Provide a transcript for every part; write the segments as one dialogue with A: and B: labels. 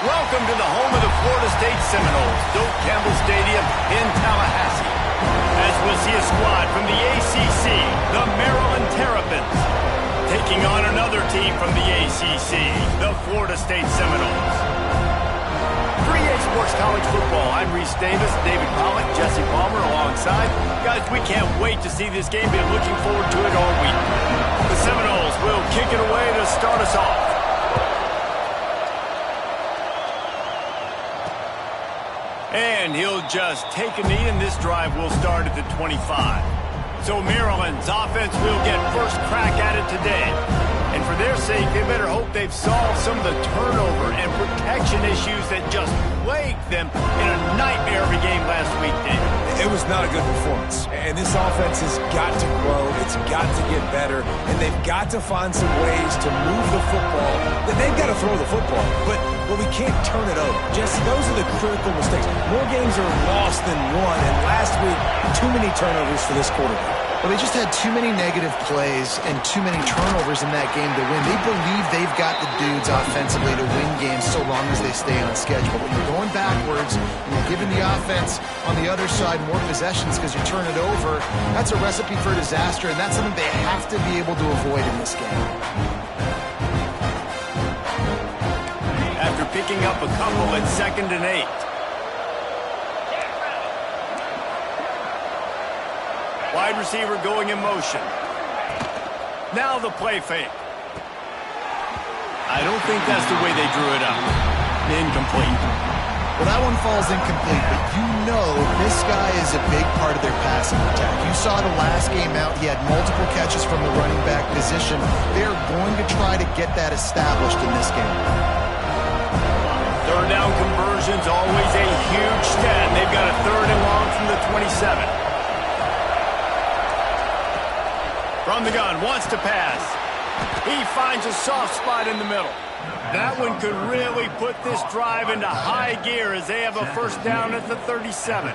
A: Welcome to the home of the Florida State Seminoles, Doak Campbell Stadium in Tallahassee. As we'll see a squad from the ACC, the Maryland Terrapins, taking on another team from the ACC, the Florida State Seminoles. 3A Sports College Football. I'm Reese Davis, David Pollock, Jesse Palmer alongside. Guys, we can't wait to see this game. Been looking forward to it all week. The Seminoles will kick it away to start us off. And he'll just take a knee, and this drive will start at the 25. So Maryland's offense will get first crack at it today. And for their sake, they better hope they've solved some of the turnover and protection issues that just plagued them in a nightmare every game last week, David.
B: It was not a good performance. And this offense has got to grow. It's got to get better. And they've got to find some ways to move the football. They've got to throw the football. But we can't turn it over. Jesse, those are the critical mistakes. More games are lost than won. And last week, too many turnovers for this quarterback.
C: Well, they just had too many negative plays and too many turnovers in that game to win. They believe they've got the dudes offensively to win games so long as they stay on schedule. But when you're going backwards and you're giving the offense on the other side more possessions because you turn it over, that's a recipe for disaster, and that's something they have to be able to avoid in this game.
A: After picking up a couple at 2nd and 8. Wide receiver going in motion. Now the play fake. I don't think that's the way they drew it up. Incomplete.
C: Well, that one falls incomplete, but you know this guy is a big part of their passing attack. You saw the last game out. He had multiple catches from the running back position. They're going to try to get that established in this game.
A: Third down conversion's always a huge stat. They've got a 3rd and long from the 27. From the gun, wants to pass. He finds a soft spot in the middle. That one could really put this drive into high gear as they have a first down at the 37.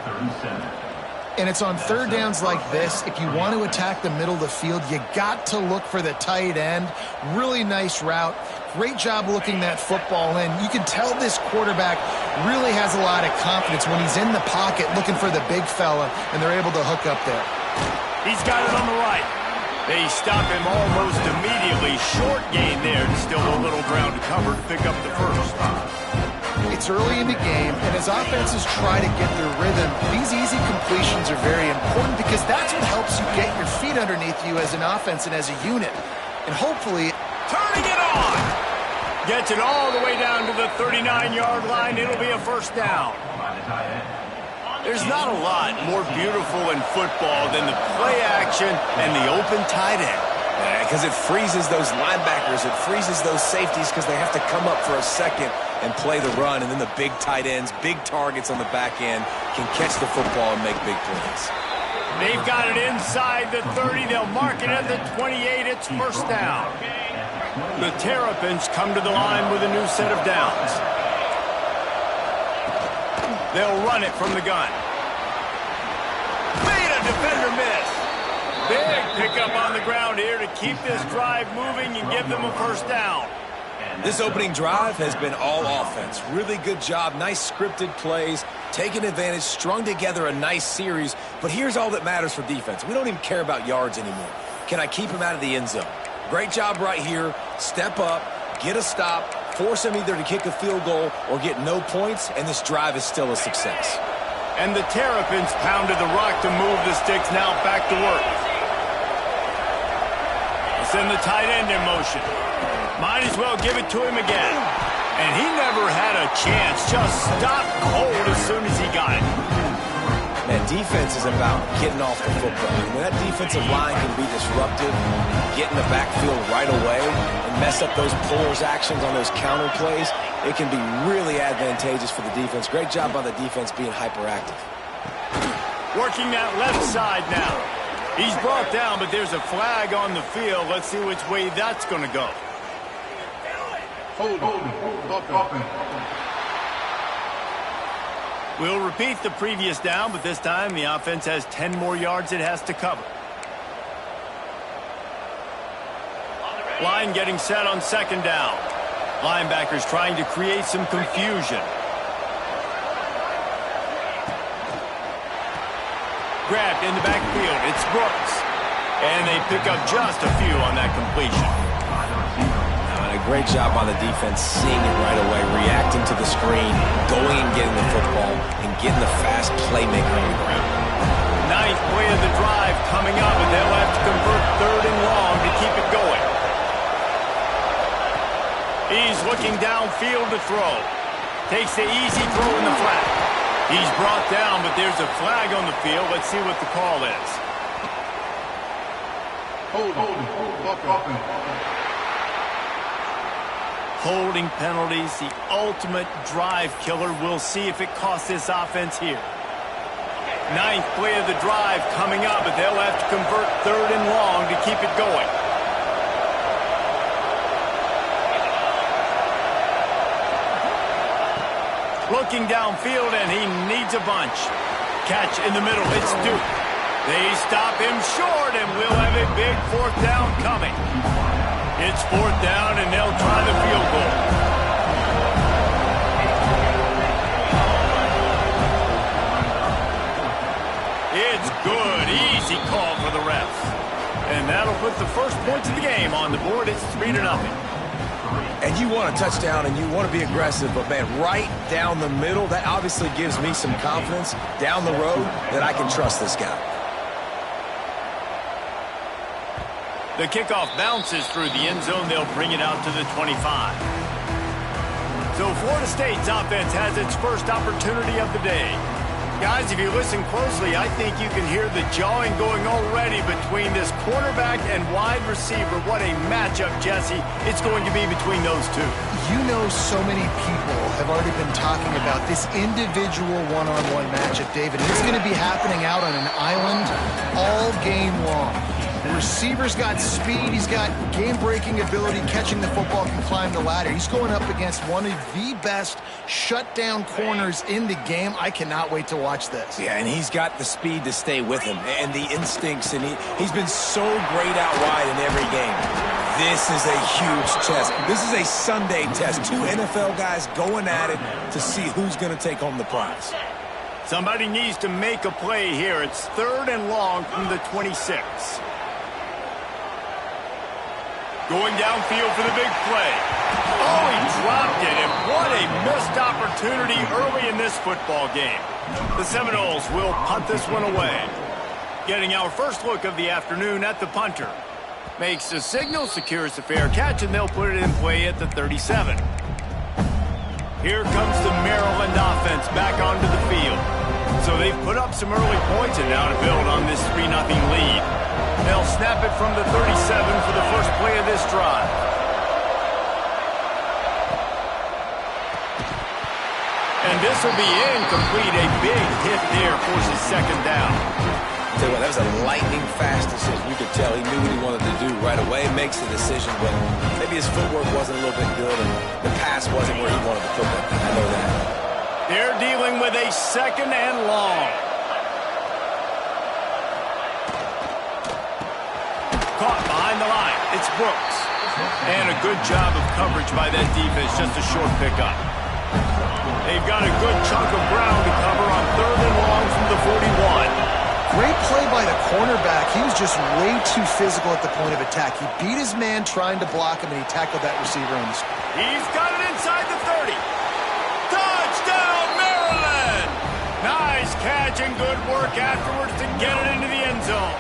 C: And it's on third downs like this, if you want to attack the middle of the field, you got to look for the tight end. Really nice route. Great job looking that football in. You can tell this quarterback really has a lot of confidence when he's in the pocket looking for the big fella, and they're able to hook up there.
A: He's got it on the right. They stop him almost immediately. Short gain there. Still a little ground to cover to pick up the first.
C: It's early in the game, and as offenses try to get their rhythm, these easy completions are very important because that's what helps you get your feet underneath you as an offense and as a unit. And hopefully,
A: turning it on. Gets it all the way down to the 39-yard line. It'll be a first down. There's not a lot more beautiful in football than the play action and the open tight end.
B: Because it freezes those linebackers. It freezes those safeties because they have to come up for a second and play the run. And then the big tight ends, big targets on the back end can catch the football and make big plays.
A: They've got it inside the 30. They'll mark it at the 28. It's first down. The Terrapins come to the line with a new set of downs. They'll run it from the gun. Made a defender miss. Big pickup on the ground here to keep this drive moving and give them a first down.
B: This opening drive has been all offense. Really good job. Nice scripted plays. Taking advantage. Strung together a nice series. But here's all that matters for defense. We don't even care about yards anymore. Can I keep him out of the end zone? Great job right here. Step up. Get a stop. Force him either to kick a field goal or get no points, and this drive is still a success.
A: And the Terrapins pounded the rock to move the sticks. Now back to work. It's in the tight end in motion. Might as well give it to him again. And he never had a chance. Just stopped cold as soon as he got it.
B: And defense is about getting off the football. When that defensive line can be disruptive, get in the backfield right away, and mess up those pullers actions on those counter plays, it can be really advantageous for the defense. Great job by the defense being hyperactive.
A: Working that left side now. He's brought down, but there's a flag on the field. Let's see which way that's going to go. We'll repeat the previous down, but this time the offense has 10 more yards it has to cover. Line getting set on second down. Linebackers trying to create some confusion. Grabbed in the backfield. It's Brooks. And they pick up just a few on that completion.
B: And a great job on the defense seeing it right away, reacting to the screen, going and getting the football, and getting the fast playmaker on the ground.
A: Ninth play of the drive coming up, and they'll have to convert 3rd and long to keep it going. He's looking downfield to throw. Takes the easy throw in the flat. He's brought down, but there's a flag on the field. Let's see what the call is. Holding penalties, the ultimate drive killer. We'll see if it costs this offense here. Ninth play of the drive coming up, but they'll have to convert 3rd and long to keep it going. Looking downfield, and he needs a bunch. Catch in the middle. It's Duke. They stop him short, and we'll have a big 4th down coming. It's 4th down, and they'll try the field goal. It's good. Easy call for the refs. And that'll put the first points of the game on the board. It's 3-0.
B: And you want a touchdown and you want to be aggressive, but man, right down the middle, that obviously gives me some confidence down the road that I can trust this guy.
A: The kickoff bounces through the end zone. They'll bring it out to the 25. So Florida State's offense has its first opportunity of the day. Guys, if you listen closely, I think you can hear the jawing going already between this quarterback and wide receiver. What a matchup, Jesse, it's going to be between those two.
C: You know, so many people have already been talking about this individual one-on-one matchup, David. It's going to be happening out on an island all game long. The receiver's got speed, he's got game-breaking ability, catching the football, can climb the ladder. He's going up against one of the best shutdown corners in the game. I cannot wait to watch this.
B: Yeah, and he's got the speed to stay with him and the instincts, and he's been so great out wide in every game. This is a huge test. This is a Sunday test. 2 NFL guys going at it to see who's going to take home the prize.
A: Somebody needs to make a play here. It's 3rd and long from the 26. Going downfield for the big play. Oh, he dropped it, and what a missed opportunity early in this football game. The Seminoles will punt this one away. Getting our first look of the afternoon at the punter. Makes the signal, secures the fair catch, and they'll put it in play at the 37. Here comes the Maryland offense back onto the field. So they've put up some early points, and now to build on this 3-0 lead. They'll snap it from the 37 for the first play of this drive. And this will be incomplete. A big hit there forces 2nd down.
B: Tell you what, that was a lightning-fast decision. You could tell he knew what he wanted to do right away. Makes the decision, but maybe his footwork wasn't a little bit good, and the pass wasn't where he wanted to put that. I know that.
A: They're dealing with a 2nd and long. Caught behind the line. It's Brooks. And a good job of coverage by that defense. Just a short pickup. They've got a good chunk of ground to cover on 3rd and long from the 41.
C: Great play by the cornerback. He was just way too physical at the point of attack. He beat his man trying to block him, and he tackled that receiver on the screen.
A: He's got it inside the 30. Touchdown, Maryland! Nice catch and good work afterwards to get it into the end zone.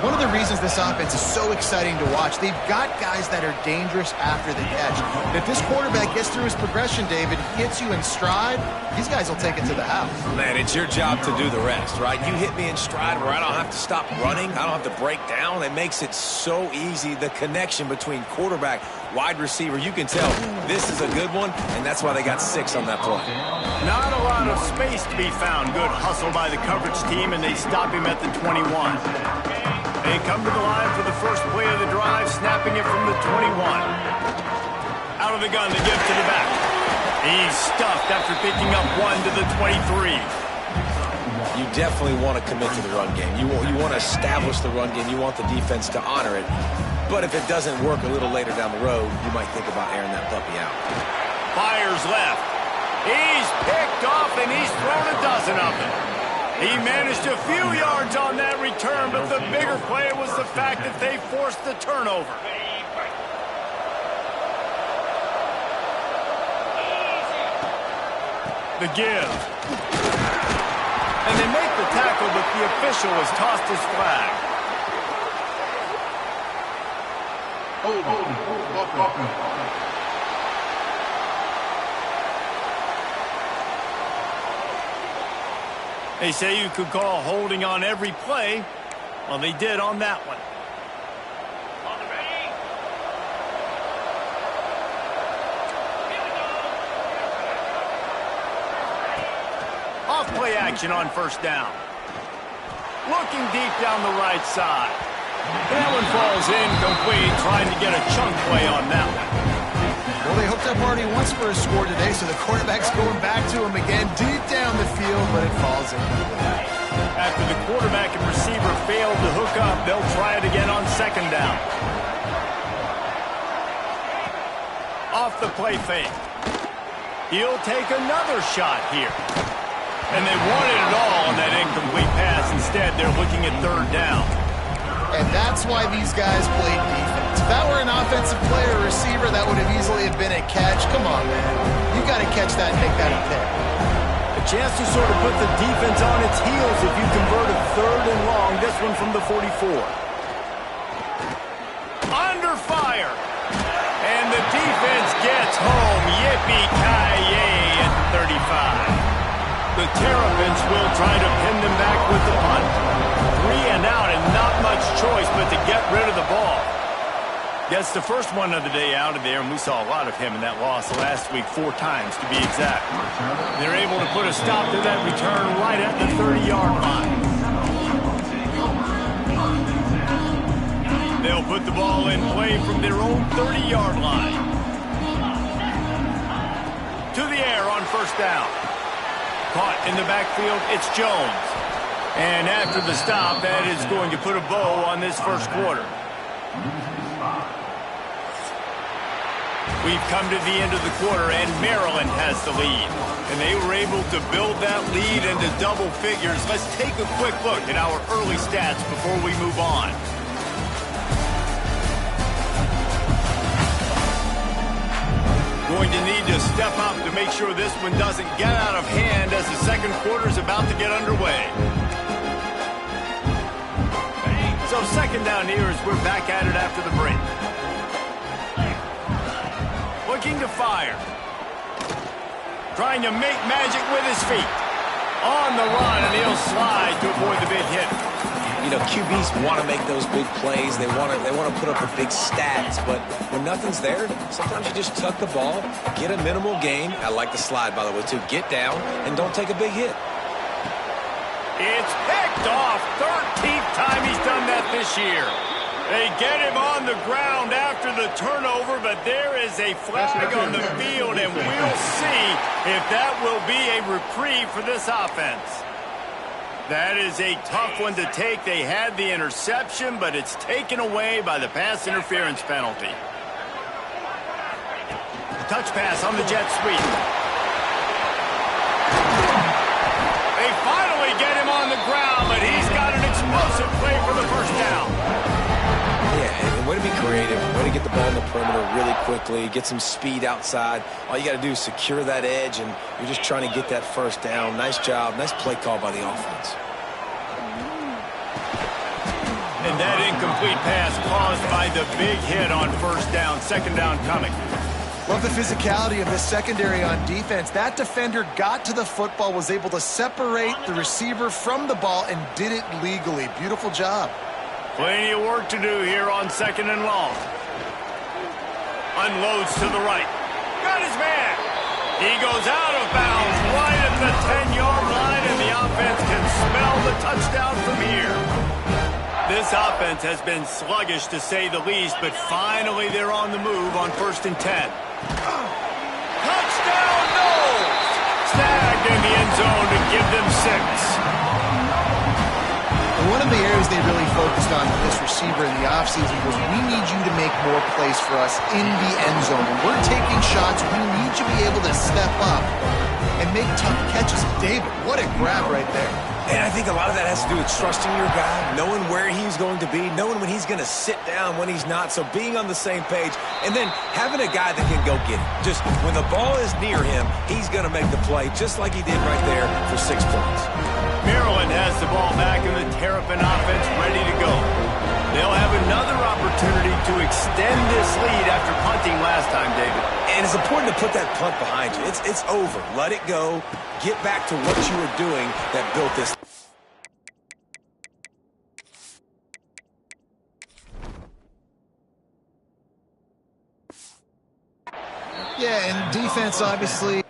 C: One of the reasons this offense is so exciting to watch, they've got guys that are dangerous after the catch. If this quarterback gets through his progression, David, hits you in stride, these guys will take it to the house.
B: Man, it's your job to do the rest, right? You hit me in stride where I don't have to stop running. I don't have to break down. It makes it so easy. The connection between quarterback, wide receiver, you can tell this is a good one, and that's why they got 6 on that play.
A: Not a lot of space to be found. Good hustle by the coverage team, and they stop him at the 21. They come to the line for the first play of the drive, snapping it from the 21. Out of the gun, they give to the back. He's stuffed after picking up 1 to the 23.
B: You definitely want to commit to the run game. You want to establish the run game. You want the defense to honor it. But if it doesn't work a little later down the road, you might think about airing that puppy out.
A: Fires left. He's picked off, and he's thrown a dozen of them. He managed a few yards on that return, but the bigger play was the fact that they forced the turnover. The give. And they make the tackle, but the official has tossed his flag. They say you could call holding on every play. Well, they did on that one. Off-play action on first down. Looking deep down the right side. That one falls incomplete, trying to get a chunk play on that one.
C: Well, they hooked up already once for a score today, so the quarterback's going back to him again deep down the field, but it falls incomplete.
A: After the quarterback and receiver failed to hook up, they'll try it again on second down. Off the play fake. He'll take another shot here. And they wanted it all on that incomplete pass. Instead, they're looking at third down.
C: And that's why these guys played defense. If that were an offensive player or receiver, that would have easily have been a catch. Come on, man. You got to catch that and make that a pick.
A: A chance to sort of put the defense on its heels if you convert a third and long. This one from the 44. Under fire. And the defense gets home. Yippee-ki-yay at the 35. The Terrapins will try to pin them back with the punt. 3 and out and not much choice but to get rid of the ball. Gets the first one of the day out of there, and we saw a lot of him in that loss last week, 4 times to be exact. They're able to put a stop to that return right at the 30-yard line. They'll put the ball in play from their own 30-yard line. To the air on first down. Caught in the backfield, it's Jones. And after the stop, that is going to put a bow on this first quarter. We've come to the end of the quarter, and Maryland has the lead. And they were able to build that lead into double figures. Let's take a quick look at our early stats before we move on. Going to need to step up to make sure this one doesn't get out of hand as the second quarter is about to get underway. So second down here as we're back at it after the break. Looking to fire. Trying to make magic with his feet. On the run, and he'll slide to avoid the big hit.
B: You know, QBs want to make those big plays. They want to put up the big stats. But when nothing's there, sometimes you just tuck the ball, get a minimal gain. I like the slide, by the way, too. Get down and don't take a big hit.
A: It's picked off. 13th time he's done that this year. They get him on the ground after the turnover, but there is a flag on the field, and we'll see if that will be a reprieve for this offense. That is a tough one to take. They had the interception, but it's taken away by the pass interference penalty. Touch pass on the jet sweep. They finally get him on the ground, but he's got an explosive play for the first down.
B: Yeah, and way to be creative, way to get the ball in the perimeter really quickly, get some speed outside. All you got to do is secure that edge, and you're just trying to get that first down. Nice job, nice play call by the offense.
A: And that incomplete pass caused by the big hit on first down. Second down coming.
C: Love the physicality of this secondary on defense. That defender got to the football, was able to separate the receiver from the ball, and did it legally. Beautiful job.
A: Plenty of work to do here on second and long. Unloads to the right. Got his man. He goes out of bounds right at the 10-yard line, and the offense can smell the touchdown from here. This offense has been sluggish, to say the least, but finally they're on the move on 1st and 10. Touchdown, Knowles! Snagged in the end zone to give them 6.
C: One of of the areas they really focused on with this receiver in the offseason was, we need you to make more plays for us in the end zone. When we're taking shots, we need you to be able to step up and make tough catches. David, what a grab right there.
B: And I think a lot of that has to do with trusting your guy, knowing where he's going to be, knowing when he's going to sit down, when he's not, so being on the same page, and then having a guy that can go get it. Just when the ball is near him, he's going to make the play, just like he did right there for 6 points.
A: Maryland has the ball back in the Terrapin offense ready to go. They'll have another opportunity to extend this lead after punting last time, David.
B: And it's important to put that punt behind you. It's over. Let it go. Get back to what you were doing that built this.
C: Yeah, and defense, obviously.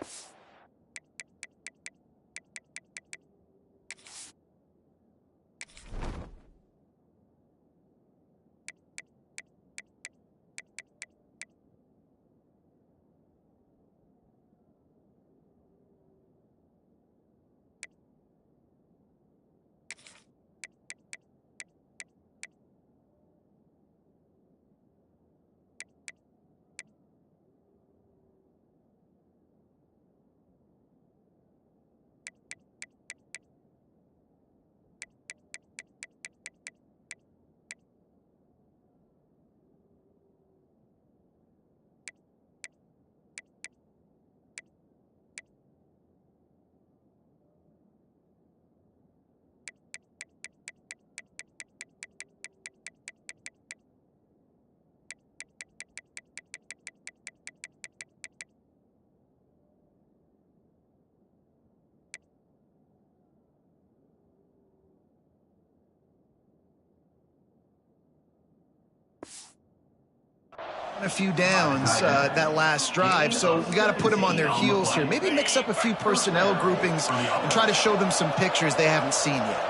C: A few downs that last drive, so we got to put them on their heels here. Maybe mix up a few personnel groupings and try to show them some pictures they haven't seen yet.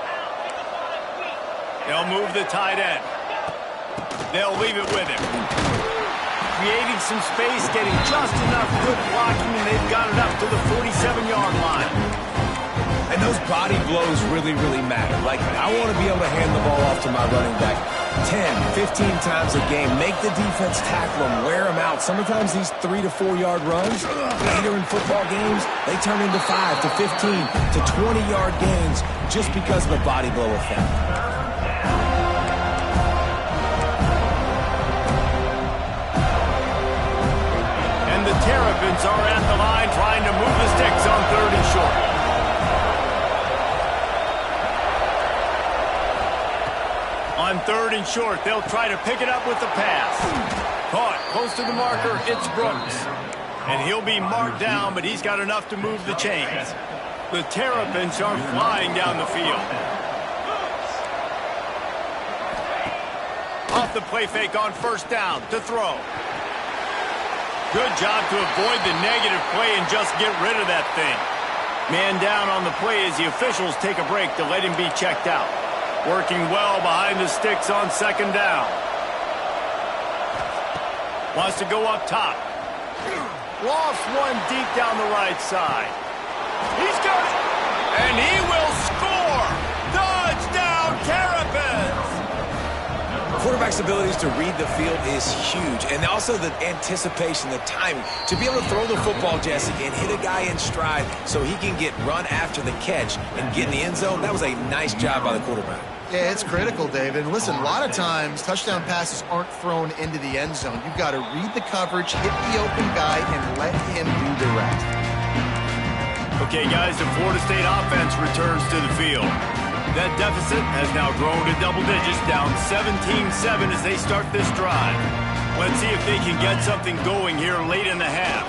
A: They'll move the tight end. They'll leave it with him. Creating some space, getting just enough good blocking, and they've got it up to the 47-yard line.
B: And those body blows really, really matter. Like, I want to be able to hand the ball off to my running back 10, 15 times a game. Make the defense tackle them, wear them out. Sometimes these 3 to 4 yard runs, later in football games, they turn into 5 to 15 to 20-yard gains just because of the body blow effect.
A: And the Terrapins are at the line trying to move the sticks on 3rd and short. On 3rd and short, they'll try to pick it up with the pass. Caught close to the marker, it's Brooks. And he'll be marked down, but he's got enough to move the chains. The Terrapins are flying down the field. Off the play fake on 1st down to throw. Good job to avoid the negative play and just get rid of that thing. Man down on the play as the officials take a break to let him be checked out. Working well behind the sticks on 2nd down. Wants to go up top. Lofts one deep down the right side. He's got it. And he will score. Touchdown, Terrapins.
B: Quarterback's abilities to read the field is huge, and also the anticipation, the timing. To be able to throw the football, Jesse, and hit a guy in stride so he can get run after the catch and get in the end zone, that was a nice job by the quarterback.
C: Yeah, it's critical, David. And listen, a lot of times touchdown passes aren't thrown into the end zone. You've got to read the coverage, hit the open guy, and let him do the rest.
A: Okay, guys, the Florida State offense returns to the field. That deficit has now grown to double digits, down 17-7 as they start this drive. Let's see if they can get something going here late in the half.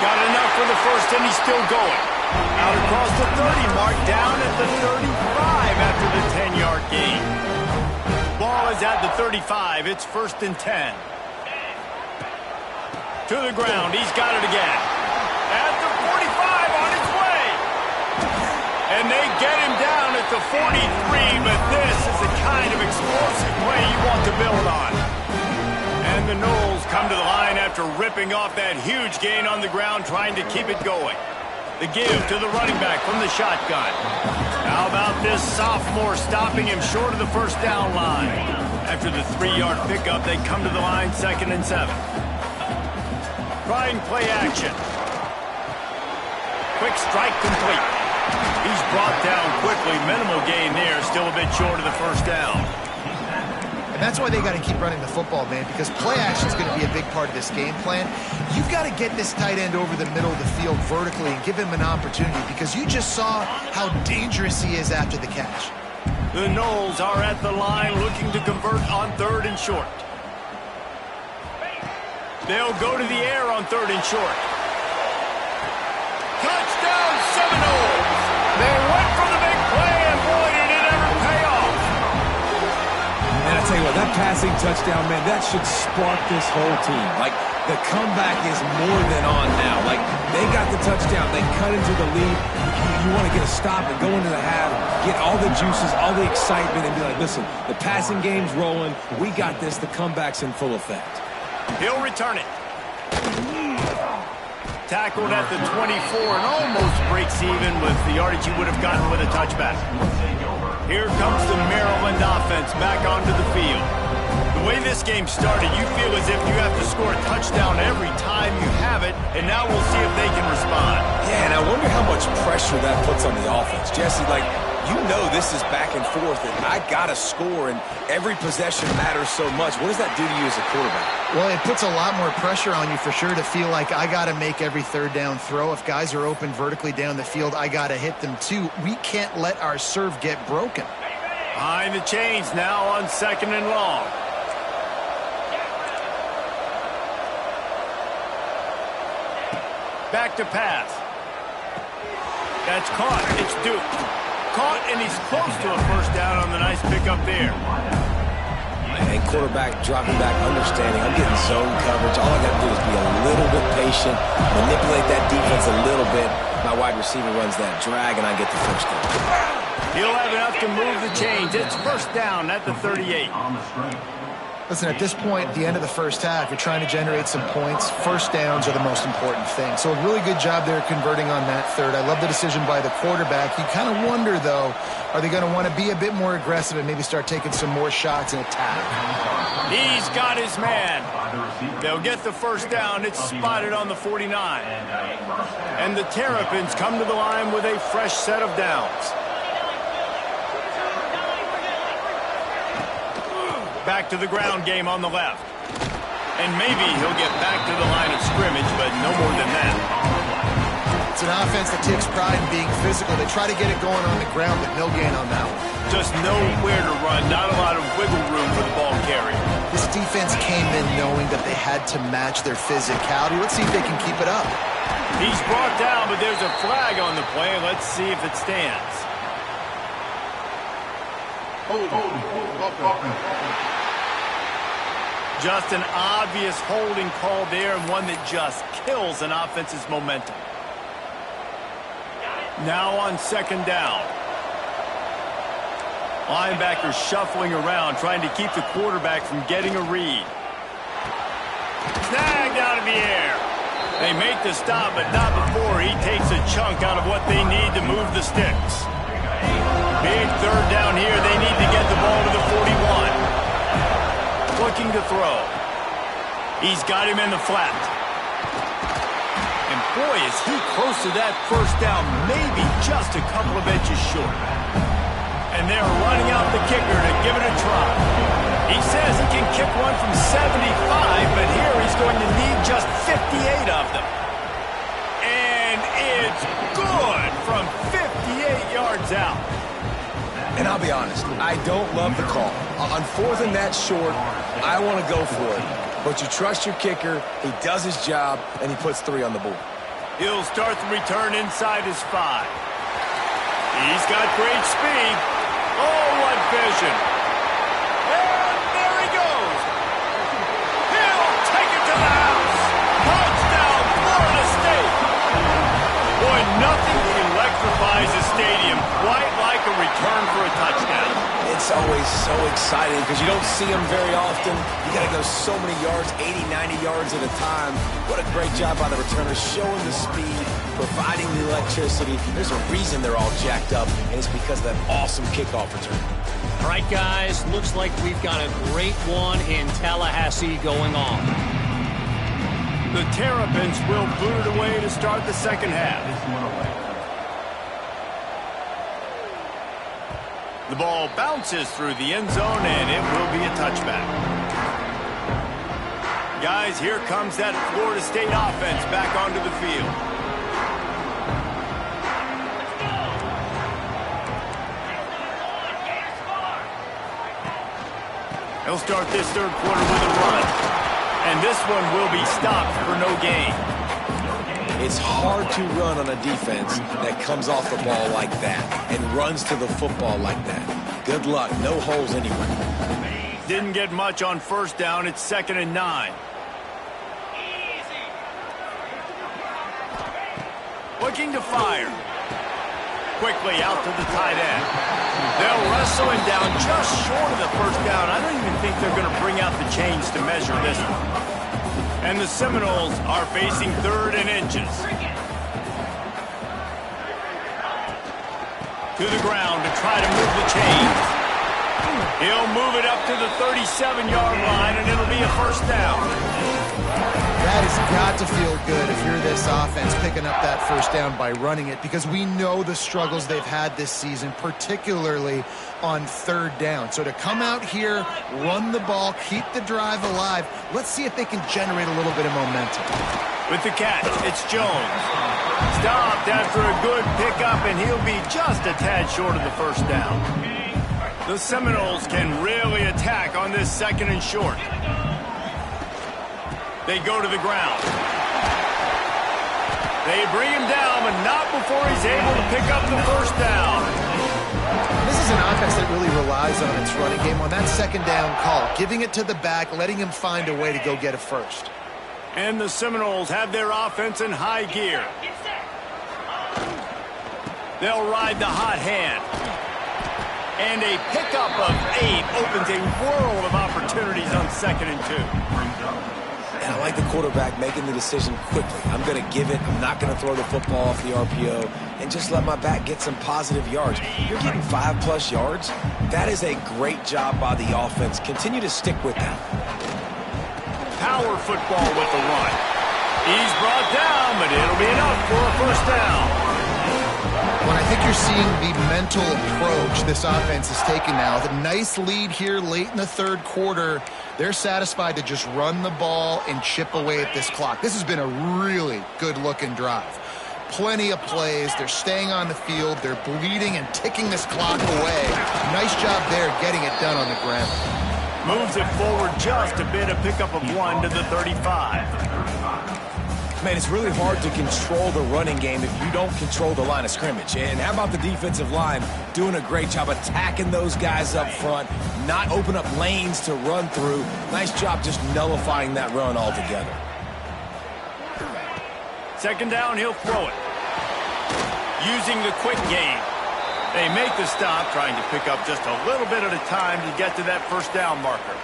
A: Got enough for the first, and he's still going. Out across the 30 mark, down at the 35 after the 10-yard gain. Ball is at the 35. It's 1st and 10. To the ground. He's got it again. At the 45 on his way. And they get him down at the 43, but this is the kind of explosive play you want to build on. And the Noles come to the line after ripping off that huge gain on the ground, trying to keep it going. The give to the running back from the shotgun. How about this sophomore stopping him short of the first down line? After the 3-yard pickup, they come to the line 2nd and 7. Trying play action. Quick strike complete. He's brought down quickly. Minimal gain there. Still a bit short of the first down.
C: And that's why they got to keep running the football, man, because play action is going to be a big part of this game plan. You've got to get this tight end over the middle of the field vertically and give him an opportunity, because you just saw how dangerous he is after the catch.
A: The Noles are at the line looking to convert on 3rd and short. They'll go to the air on 3rd and short. Touchdown Seminoles! They went for the big play, and boy, did it ever pay off.
B: And I tell you what, that passing touchdown, man, that should spark this whole team. Like, the comeback is more than on now. Like, they got the touchdown. They cut into the lead. You want to get a stop and go into the half, get all the juices, all the excitement, and be like, listen, the passing game's rolling. We got this. The comeback's in full effect.
A: He'll return it. Tackled at the 24 and almost breaks even with the yardage he would have gotten with a touchback. Here comes the Maryland offense back onto the field. The way this game started, you feel as if you have to score a touchdown every time you have it, and now we'll see if they can respond.
B: Yeah, and I wonder how much pressure that puts on the offense. Jesse, like, you know this is back and forth, and I got to score, and every possession matters so much. What does that do to you as a quarterback?
C: Well, it puts a lot more pressure on you for sure to feel like I got to make every 3rd down throw. If guys are open vertically down the field, I got to hit them too. We can't let our serve get broken.
A: Behind the chains now on 2nd and long. Back to pass. That's caught. It's Duke. Caught, and he's close to a first down on the nice pickup there.
B: And quarterback dropping back, understanding. I'm getting zone coverage. All I got to do is be a little bit patient, manipulate that defense a little bit. My wide receiver runs that drag, and I get the first down.
A: He'll have enough to move the chains. It's first down at the 38.
C: Listen, at this point, at the end of the first half, you're trying to generate some points. First downs are the most important thing. So a really good job there converting on that 3rd. I love the decision by the quarterback. You kind of wonder, though, are they going to want to be a bit more aggressive and maybe start taking some more shots and attack?
A: He's got his man. They'll get the first down. It's spotted on the 49. And the Terrapins come to the line with a fresh set of downs. Back to the ground game on the left. And maybe he'll get back to the line of scrimmage, but no more than that.
C: It's an offense that takes pride in being physical. They try to get it going on the ground, but no gain on that one.
A: Just nowhere to run, not a lot of wiggle room for the ball carrier.
C: This defense came in knowing that they had to match their physicality. Let's see if they can keep it up.
A: He's brought down, but there's a flag on the play. Let's see if it stands. Just an obvious holding call there, and one that just kills an offense's momentum. Now on 2nd down. Linebackers shuffling around, trying to keep the quarterback from getting a read. Snagged out of the air. They make the stop, but not before he takes a chunk out of what they need to move the sticks. Big 3rd down here. They need to get the ball to the 41. Looking to throw. He's got him in the flat. And boy, is he close to that first down, maybe just a couple of inches short. And they're running out the kicker to give it a try. He says he can kick one from 75, but here he's going to need just 58 of them. And it's good from 58 yards out.
B: And I'll be honest, I don't love the call. On 4th and that short, I want to go for it. But you trust your kicker, he does his job, and he puts 3 on the board.
A: He'll start the return inside his 5. He's got great speed. Oh, what vision. And there he goes. He'll take it to the house. Touchdown, Florida State. Boy, nothing electrifies a stadium quite like a return for a touchdown.
B: It's always so exciting because you don't see them very often. You got to go so many yards, 80, 90 yards at a time. What a great job by the returners, showing the speed, providing the electricity. There's a reason they're all jacked up, and it's because of that awesome kickoff return.
D: All right, guys, looks like we've got a great one in Tallahassee going on.
A: The Terrapins will boot it away to start the second half. The ball bounces through the end zone, and it will be a touchback. Guys, here comes that Florida State offense back onto the field. He'll start this third quarter with a run. And this one will be stopped for no gain.
B: It's hard to run on a defense that comes off the ball like that and runs to the football like that. Good luck. No holes anywhere.
A: Didn't get much on first down. It's 2nd and 9. Looking to fire. Quickly out to the tight end. They'll wrestle him down just short of the first down. I don't even think they're going to bring out the chains to measure this one. And the Seminoles are facing 3rd and inches. To the ground to try to move the chains. He'll move it up to the 37-yard line, and it'll be a first down.
C: That has got to feel good if you're this offense picking up that first down by running it, because we know the struggles they've had this season, particularly on 3rd down. So to come out here, run the ball, keep the drive alive, let's see if they can generate a little bit of momentum.
A: With the catch, it's Jones. Stopped after a good pickup, and he'll be just a tad short of the first down. The Seminoles can really attack on this 2nd and short. They go to the ground. They bring him down, but not before he's able to pick up the first down.
C: This is an offense that really relies on its running game on that 2nd down call, giving it to the back, letting him find a way to go get a first.
A: And the Seminoles have their offense in high gear. They'll ride the hot hand. And a pickup of 8 opens a world of opportunities on 2nd and 2.
B: And I like the quarterback making the decision quickly. I'm going to give it. I'm not going to throw the football off the RPO and just let my back get some positive yards. You're getting 5+ yards. That is a great job by the offense. Continue to stick with that.
A: Power football with the run. He's brought down, but it'll be enough for a first down.
C: When I think you're seeing the mental approach this offense is taking now, the nice lead here late in the 3rd quarter, they're satisfied to just run the ball and chip away at this clock. This has been a really good-looking drive. Plenty of plays. They're staying on the field. They're bleeding and ticking this clock away. Nice job there getting it done on the ground.
A: Moves it forward just a bit, a pickup of 1 to the 35.
B: Man, it's really hard to control the running game if you don't control the line of scrimmage. And how about the defensive line doing a great job attacking those guys up front, not open up lanes to run through. Nice job just nullifying that run altogether.
A: 2nd down, he'll throw it. Using the quick game. They make the stop, trying to pick up just a little bit at a time to get to that first down marker.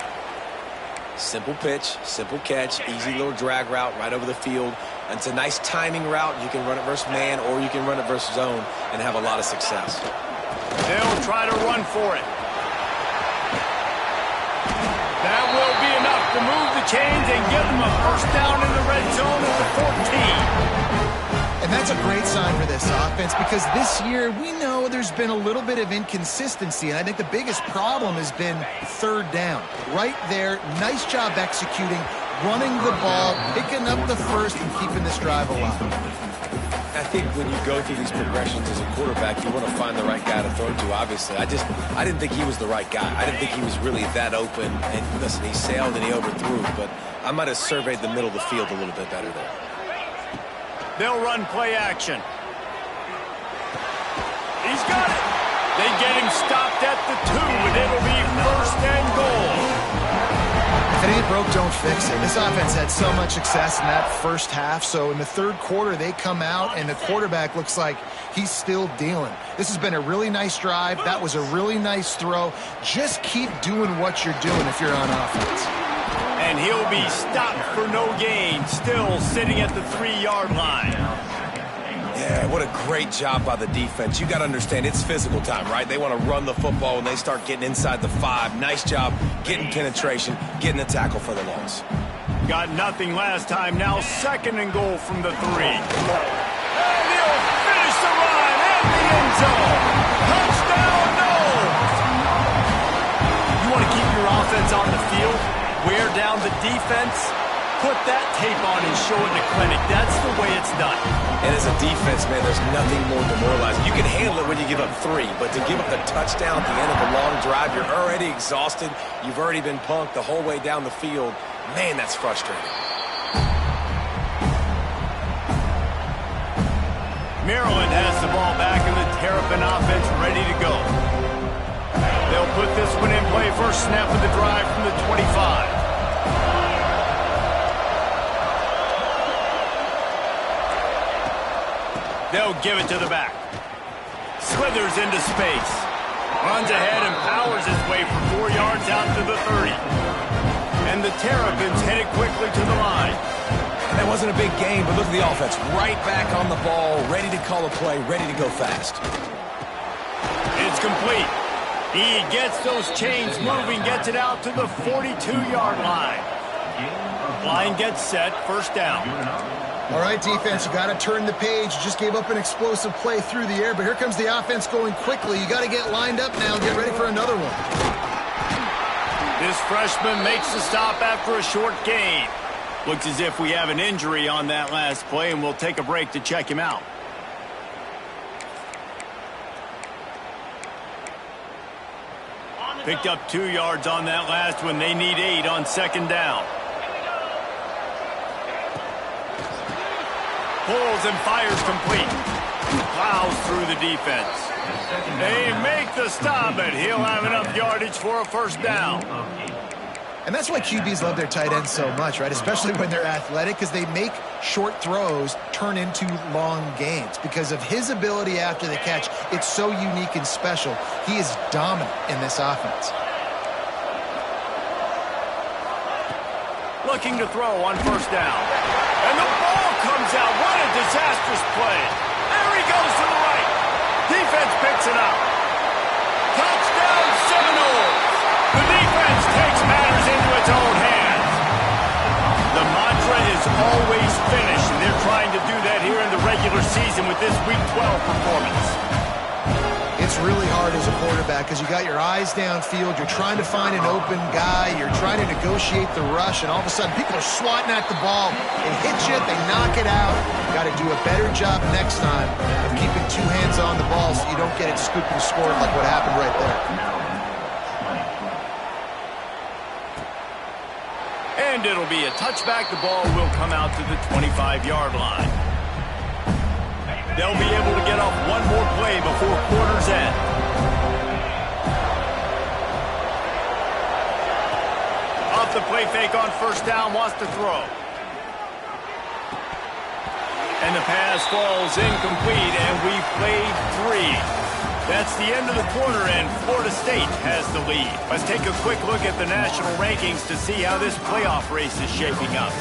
B: Simple pitch, simple catch, easy little drag route right over the field. And it's a nice timing route. You can run it versus man or you can run it versus zone and have a lot of success.
A: They'll try to run for it. That will be enough to move the chains and give them a first down in the red zone at the 14.
C: And that's a great sign for this offense, because this year we know there's been a little bit of inconsistency, and I think the biggest problem has been 3rd down. Right there, nice job executing, running the ball, picking up the first, and keeping this drive alive.
B: I think when you go through these progressions as a quarterback, you want to find the right guy to throw to, obviously. I didn't think he was the right guy. I didn't think he was really that open. And listen, he sailed and he overthrew, but I might have surveyed the middle of the field a little bit better there.
A: They'll run play action. He's got it. They get him stopped at the 2, but it'll be 1st and goal.
C: If it me, it broke, don't fix it. This offense had so much success in that first half, so in the third quarter, they come out, and the quarterback looks like he's still dealing. This has been a really nice drive. That was a really nice throw. Just keep doing what you're doing if you're on offense.
A: And he'll be stopped for no gain, still sitting at the 3-yard line.
B: Yeah, what a great job by the defense. You got to understand, it's physical time, right? They want to run the football when they start getting inside the 5. Nice job getting penetration, getting the tackle for the loss.
A: Got nothing last time. Now 2nd and goal from the 3. And he'll finish the run in the end zone. Touchdown, Knowles! You want to keep your offense on the field? Wear down the defense? Put that tape on and show it in a clinic. That's the way it's done.
B: And as a defense, man, there's nothing more demoralizing. You can handle it when you give up 3, but to give up the touchdown at the end of a long drive, you're already exhausted. You've already been punked the whole way down the field. Man, that's frustrating.
A: Maryland has the ball back in the Terrapin offense ready to go. They'll put this one in play. First snap of the drive from the 25. They'll give it to the back. Slithers into space. Runs ahead and powers his way for 4 yards out to the 30. And the Terrapins headed quickly to the line.
B: And that wasn't a big game, but look at the offense. Right back on the ball, ready to call a play, ready to go fast.
A: It's complete. He gets those chains moving, gets it out to the 42-yard line. Line gets set, first down.
C: All right, defense, you got to turn the page. You just gave up an explosive play through the air, but here comes the offense going quickly. You got to get lined up now and get ready for another one.
A: This freshman makes the stop after a short gain. Looks as if we have an injury on that last play, and we'll take a break to check him out. Picked up 2 yards on that last one. They need 8 on 2nd down. Pulls and fires complete. Plows through the defense. They make the stop, and he'll have enough yardage for a first down.
C: And that's why QBs love their tight ends so much, right? Especially when they're athletic, because they make short throws turn into long gains. Because of his ability after the catch, it's so unique and special. He is dominant in this offense.
A: Looking to throw on first down. And the ball comes out. What a disastrous play. There he goes to the right. Defense picks it up. Touchdown Seminoles. The defense takes matters into its own hands. The mantra is always finish, and they're trying to do that here in the regular season with this Week 12 performance.
C: It's really hard as a quarterback because you got your eyes downfield, you're trying to find an open guy, you're trying to negotiate the rush, and all of a sudden people are swatting at the ball. They hit you, they knock it out. Got to do a better job next time of keeping 2 hands on the ball so you don't get it scooped and scored like what happened right there.
A: And it'll be a touchback. The ball will come out to the 25-yard line. They'll be able to get off one more play before quarter's end. Off the play fake on first down, wants to throw. And the pass falls incomplete, and we played 3. That's the end of the quarter, and Florida State has the lead. Let's take a quick look at the national rankings to see how this playoff race is shaping up.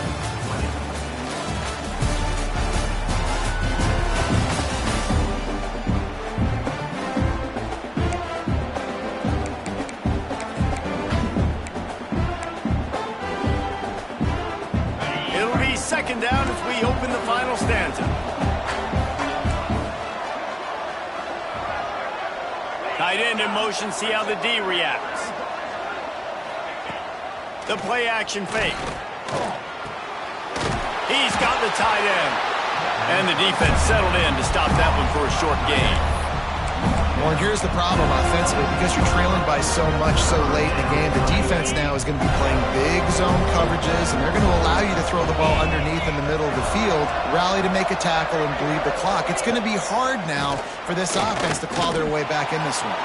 A: It'll be second down as we open the final stanza. Tight end in motion, see how the D reacts. The play action fake. He's got the tight end. And the defense settled in to stop that one for a short gain.
C: Well, here's the problem offensively. Because you're trailing by so much so late in the game, the defense now is going to be playing big zone coverages, and they're going to allow you to throw the ball underneath in the middle of the field, rally to make a tackle, and bleed the clock. It's going to be hard now for this offense to claw their way back in this one.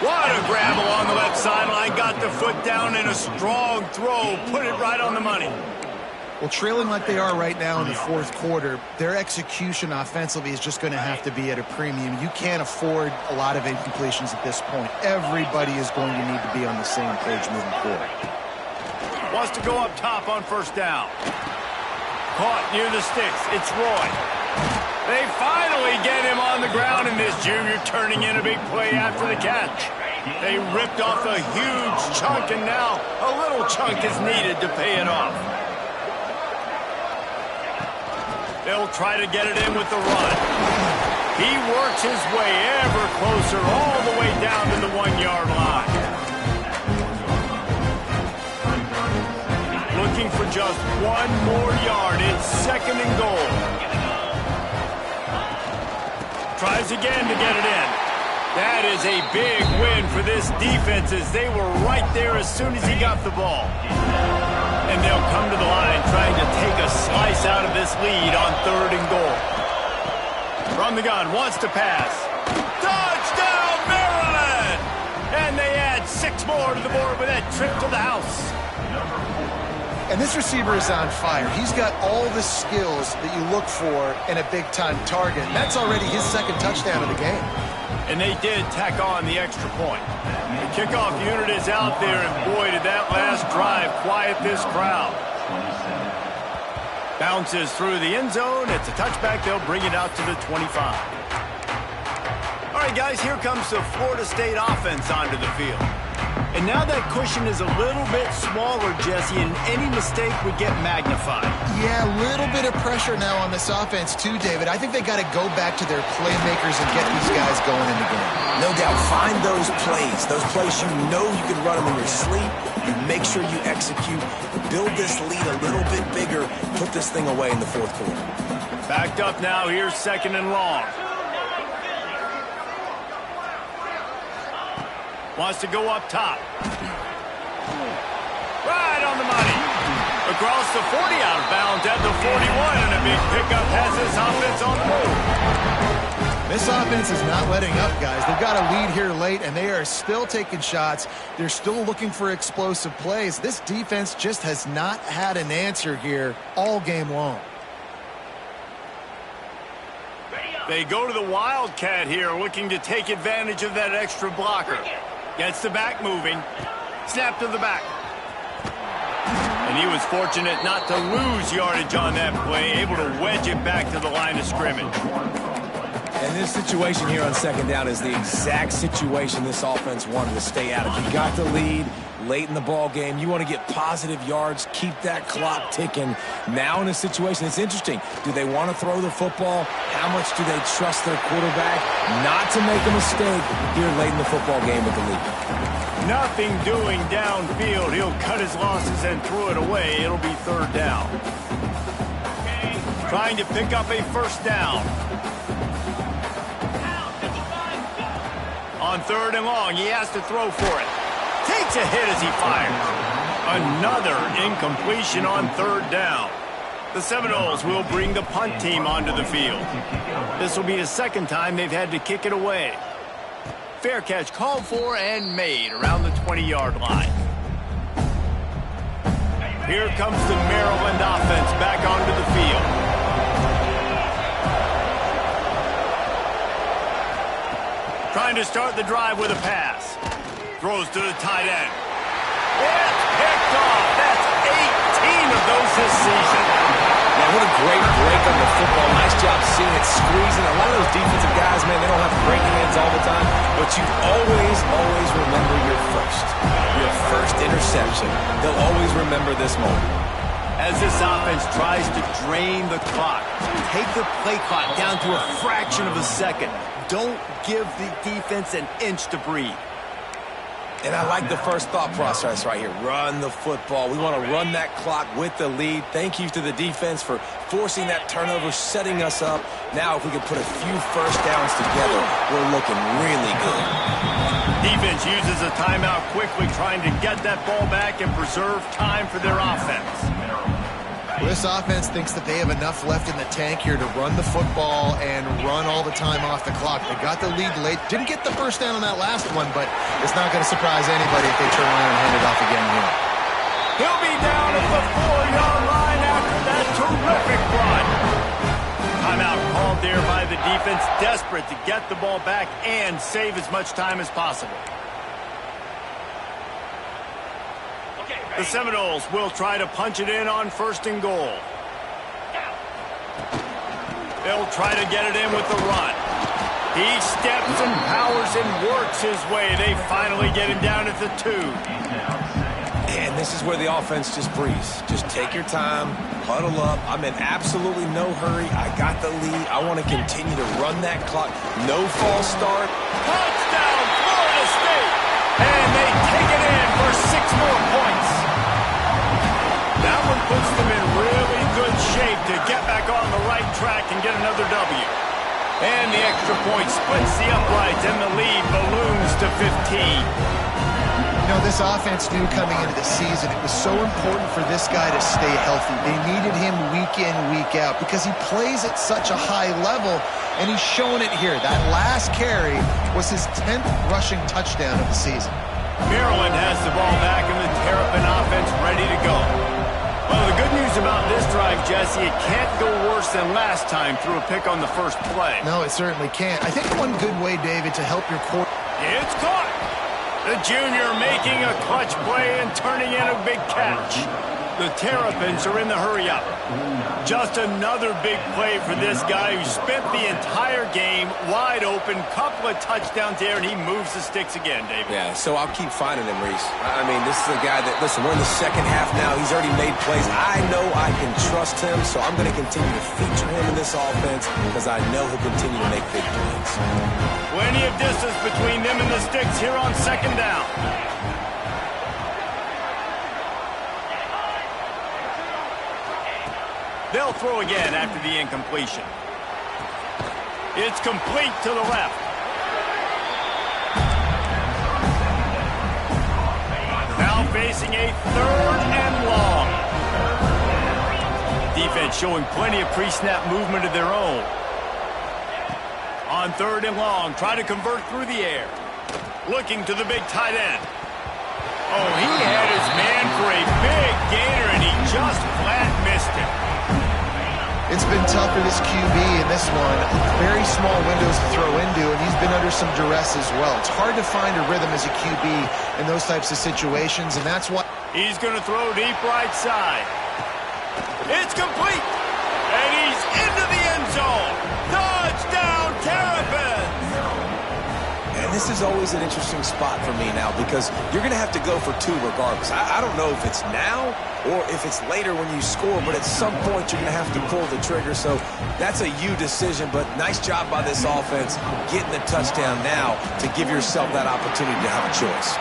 A: What a grab along the left sideline. Got the foot down in a strong throw. Put it right on the money.
C: Well, trailing like they are right now in the fourth quarter, their execution offensively is just going to have to be at a premium. You can't afford a lot of incompletions at this point. Everybody is going to need to be on the same page moving forward.
A: Wants to go up top on first down. Caught near the sticks. It's Roy. They finally get him on the ground, and this junior turning in a big play after the catch. They ripped off a huge chunk, and now a little chunk is needed to pay it off. They'll try to get it in with the run. He works his way ever closer all the way down to the 1-yard line. Looking for just one more yard. It's 2nd and goal. Tries again to get it in. That is a big win for this defense as they were right there as soon as he got the ball. And they'll come to the line trying to take a slice out of this lead on 3rd and goal. From the gun, wants to pass. Touchdown, Maryland! And they add 6 more to the board with that trip to the house.
C: And this receiver is on fire. He's got all the skills that you look for in a big-time target. That's already his 2nd touchdown of the game.
A: And they did tack on the extra point. The kickoff unit is out there, and boy, did that last drive quiet this crowd. Bounces through the end zone. It's a touchback. They'll bring it out to the 25. All right, guys, here comes the Florida State offense onto the field. And now that cushion is a little bit smaller, Jesse, and any mistake would get magnified.
C: Yeah, a little bit of pressure now on this offense too, David. I think they got to go back to their playmakers and get these guys going in the game.
B: No doubt, find those plays you know you can run them in your sleep. You make sure you execute, build this lead a little bit bigger, put this thing away in the fourth quarter.
A: Backed up now, here's 2nd and long. Wants to go up top. Right on the money. Across the 40, out of bounds at the 41, and a big pickup has this offense on the move.
C: This offense is not letting up, guys. They've got a lead here late, and they are still taking shots. They're still looking for explosive plays. This defense just has not had an answer here all game long.
A: They go to the Wildcat here, looking to take advantage of that extra blocker. Gets the back moving. Snap to the back. And he was fortunate not to lose yardage on that play, able to wedge it back to the line of scrimmage.
B: And this situation here on 2nd down is the exact situation this offense wanted to stay out of. You got the lead late in the ball game. You want to get positive yards, keep that clock ticking. Now in a situation, it's interesting. Do they want to throw the football? How much do they trust their quarterback not to make a mistake here late in the football game with the lead?
A: Nothing doing downfield. He'll cut his losses and throw it away. It'll be 3rd down. Trying to pick up a 1st down. On 3rd and long, he has to throw for it. Takes a hit as he fires. Another incompletion on 3rd down. The Seminoles will bring the punt team onto the field. This will be the 2nd time they've had to kick it away. Fair catch called for and made around the 20-yard line. Here comes the Maryland offense back onto the field. Trying to start the drive with a pass. Throws to the tight end. It's picked off. That's 18 of those this season.
B: Now, what a great break on the football. Nice job seeing it squeezing. A lot of those defensive guys, man, they don't have great hands all the time, but you always remember your first interception. They'll always remember this moment.
A: As this offense tries to drain the clock, take the play clock down to a fraction of a second. Don't give the defense an inch to breathe.
B: And I like the first thought process right here. Run the football. We want to run that clock with the lead. Thank you to the defense for forcing that turnover, setting us up. Now if we can put a few 1st downs together, we're looking really good.
A: Defense uses a timeout quickly, trying to get that ball back and preserve time for their offense.
C: Well, this offense thinks that they have enough left in the tank here to run the football and run all the time off the clock. They got the lead late. Didn't get the first down on that last one, but it's not going to surprise anybody if they turn around and hand it off again here.
A: He'll be down at the 4-yard line after that terrific run. Timeout called there by the defense, desperate to get the ball back and save as much time as possible. The Seminoles will try to punch it in on 1st and goal. They'll try to get it in with the run. He steps and powers and works his way. They finally get him down at the 2.
B: And this is where the offense just breathes. Just take your time, huddle up. I'm in absolutely no hurry. I got the lead. I want to continue to run that clock. No false start.
A: Touchdown, Florida State! And they take it in for 6 more points. That one puts them in really good shape to get back on the right track and get another W. And the extra point splits the uprights, and the lead balloons to 15.
C: You know, this offense knew coming into the season it was so important for this guy to stay healthy. They needed him week in, week out because he plays at such a high level, and he's shown it here. That last carry was his 10th rushing touchdown of the season.
A: Maryland has the ball back, and the Terrapin offense ready to go. Well, the good news about this drive, Jesse, it can't go worse than last time through a pick on the first play.
C: No, it certainly can't. I think one good way, David, to help your core...
A: It's caught. The junior making a clutch play and turning in a big catch. The Terrapins are in the hurry-up. Just another big play for this guy who spent the entire game wide open, couple of touchdowns there, and he moves the sticks again, David.
B: Yeah, so I'll keep finding him, Reese. I mean, this is a guy that, listen, we're in the second half now. He's already made plays. I know I can trust him, so I'm going to continue to feature him in this offense because I know he'll continue to make big plays.
A: Plenty of distance between them and the sticks here on 2nd down. They'll throw again after the incompletion. It's complete to the left. Now facing a 3rd and long. Defense showing plenty of pre-snap movement of their own. On 3rd and long, try to convert through the air. Looking to the big tight end. Oh, he had his man for a big gainer, and he just flat missed it.
C: It's been tough for this QB in this one. Very small windows to throw into, and he's been under some duress as well. It's hard to find a rhythm as a QB in those types of situations, and that's why...
A: He's going to throw deep right side. It's complete, and he's into the end zone. Touchdown, Terrapins!
B: And this is always an interesting spot for me now because you're going to have to go for 2 regardless. I don't know if it's now or if it's later when you score, but at some point you're going to have to pull the trigger. So that's a you decision, but nice job by this offense getting the touchdown now to give yourself that opportunity to have a choice.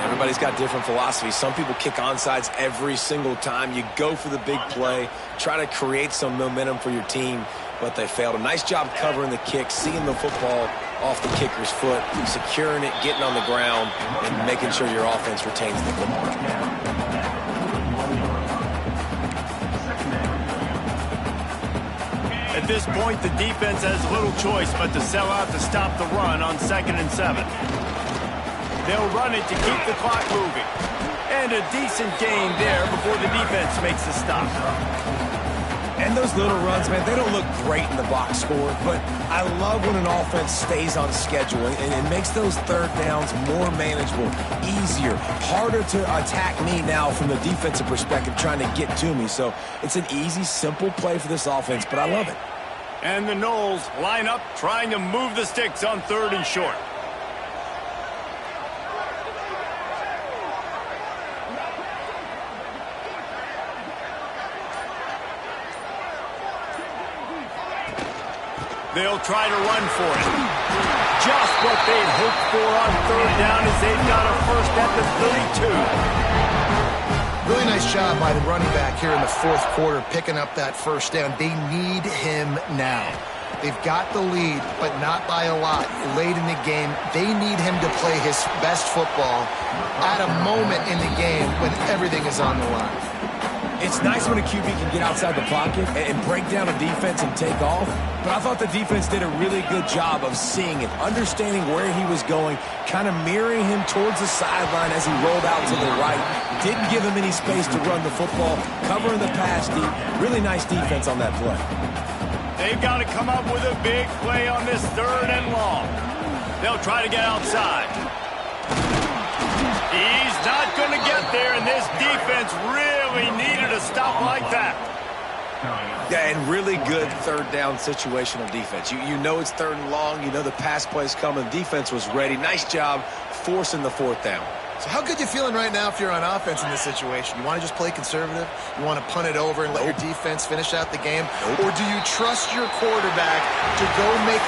B: Everybody's got different philosophies. Some people kick onsides every single time. You go for the big play, try to create some momentum for your team, but they failed. A nice job covering the kick, seeing the football off the kicker's foot, securing it, getting on the ground, and making sure your offense retains the football.
A: At this point, the defense has little choice but to sell out to stop the run on 2nd and 7. They'll run it to keep the clock moving. And a decent gain there before the defense makes the stop.
B: And those little runs, man, they don't look great in the box score, but I love when an offense stays on schedule and it makes those 3rd downs more manageable, easier, harder to attack me now from the defensive perspective trying to get to me. So it's an easy, simple play for this offense, but I love it.
A: And the Noles line up trying to move the sticks on 3rd and short. They'll try to run for it. Just what they'd hoped for on 3rd down as they've got a first at the 32.
C: Really nice job by the running back here in the 4th quarter, picking up that 1st down. They need him now. They've got the lead, but not by a lot. Late in the game, they need him to play his best football at a moment in the game when everything is on the line.
B: It's nice when a QB can get outside the pocket and break down a defense and take off, but I thought the defense did a really good job of seeing it, understanding where he was going, kind of mirroring him towards the sideline as he rolled out to the right. Didn't give him any space to run the football, covering the pass deep. Really nice defense on that play.
A: They've got to come up with a big play on this 3rd and long. They'll try to get outside. He's not going to get there, and this defense really needed a stop like that.
B: Yeah, and really good 3rd down situational defense. You know it's 3rd and long. You know the pass play's coming. Defense was ready. Nice job forcing the 4th down.
C: So how good you feeling right now if you're on offense in this situation? You want to just play conservative? You want to punt it over and let your defense finish out the game? Or do you trust your quarterback to go make a